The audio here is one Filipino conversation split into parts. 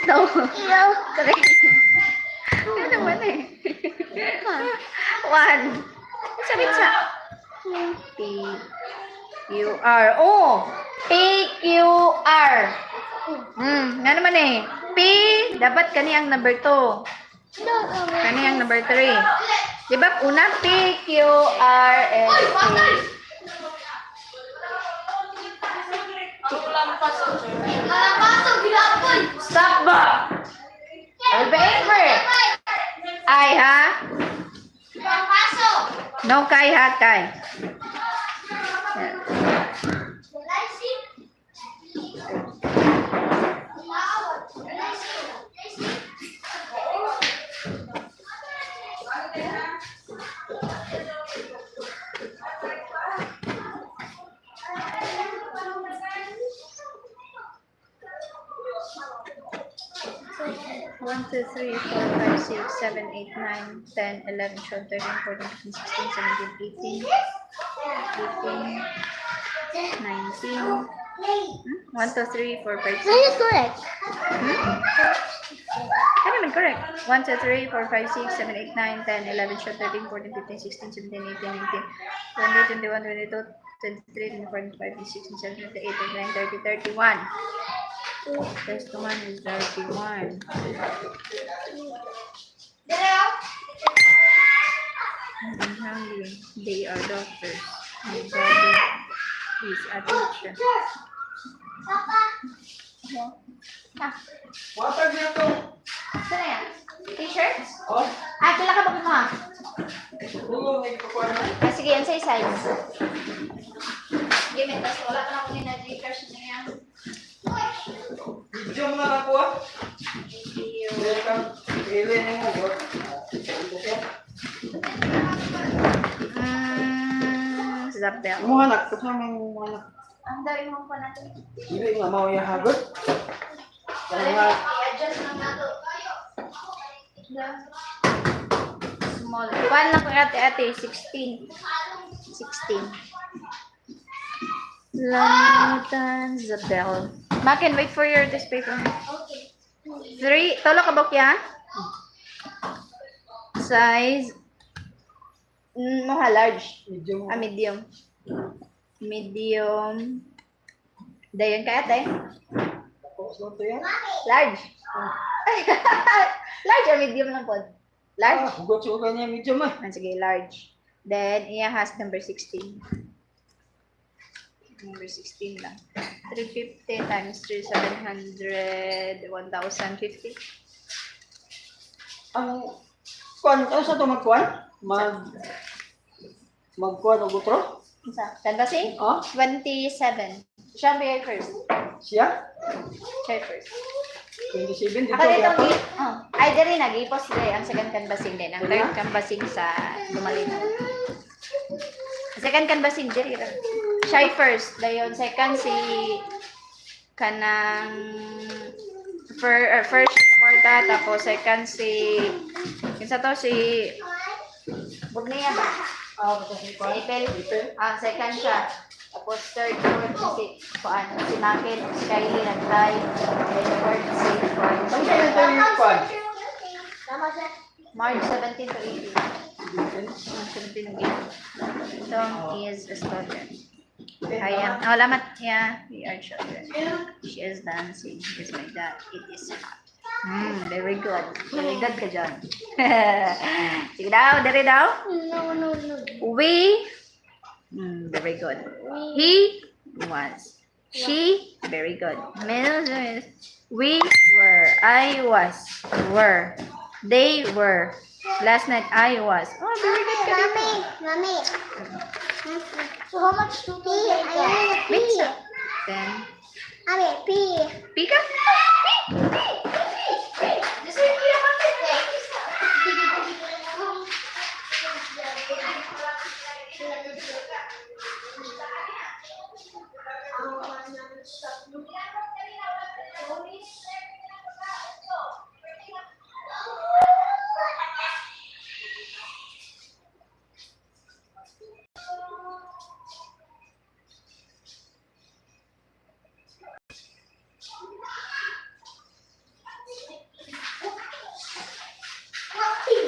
No. Correct. Ano naman eh? One. Sabi sa P-Q-R. Oh! P-Q-R. Nga naman eh. P, dapat kaniyang number 2. Kaniyang number 3. Diba una? P-Q-R-S-A. Stop ba? I'll be angry. Ay ha? No, Kai ha, Kai. One, two, three, four, five, six, seven, 8, 9, 10, 11, 12, 13, 14, 15, 16, 17, 18, 19. 1, 2, 3, 4, 5, 6. That is correct. Ano naman correct? 1, 2, 3, 4, 5, 6, 7, 8, 9, 10, 11, 12, 13, 14, 15, 16, 17, 18, 19, 20, 21, 22, 23, 24, 25, 26, 27, 28, 29, 30, 31. This one is 31. I'm hungry. They are doctors. My daddy is a teacher. Water niya to. Saan na yan? T-shirts? Oh, Pila ka ba mo? dulo may kukuha na. Sige, yan sa size. Sige, may tas wala ka na kunin na Gcash na yan. Video mo na nakuha. Dili ka, dili niya mo. Zapel. Mga anak, kasi mga anak. Ang dami mo pa natin. Dili nga mao yung hagot. Kaya nga, I-adjust lang nato. Small. Kuhaan lang ko ate, 16. 16. Lamutan, Zabel. Makin, wait for your this paper. 3, tolo ka ba yan? Size, moha large. video mo. Medium. Medium. Dayon ka ate. Tapos lang to yan. Large. Large or medium lang po? Large? Hugot siya ka niya video mo. Sige, large. Then, iya has number 16. Number 16 lang. 350 times 3, 700, 1,050. Ang kuan, ano sa to magkuan? Magkuan o gutro? Isa. Canvassing? Oh, 27. Siya be first. siya? Siya first. 27 dito Ako dito, yapon. ay diri nag-ipos diri ang second canvassing din. Ang third canvassing sa Lumalino. Second canvassing diri. Siya first. Dayon second si kanang first sa kwarta, tapos second si kinsa to si Bugnia ba? Ah, basta si Si kuan. Ipel. Second siya. Tapos third, fourth si si Makin, si Kylie nag-try. Then fourth si Juan. Ang kaya ito yung kuan? March 17 to 18. 17 to 18. Tom is a student. Ayan. Oh, lamat. Yeah, we are children. She is dancing. It's like that. It is hot. Very good. Very good ka dyan. Sige daw, dari daw. No. We, very good. He was. She, very good. We were. I was. Were. They were. Last night I was. Oh, very good ka dito. Mommy. So how much to pay? Wait, so. Then, Pee. pika?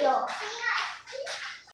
kilo.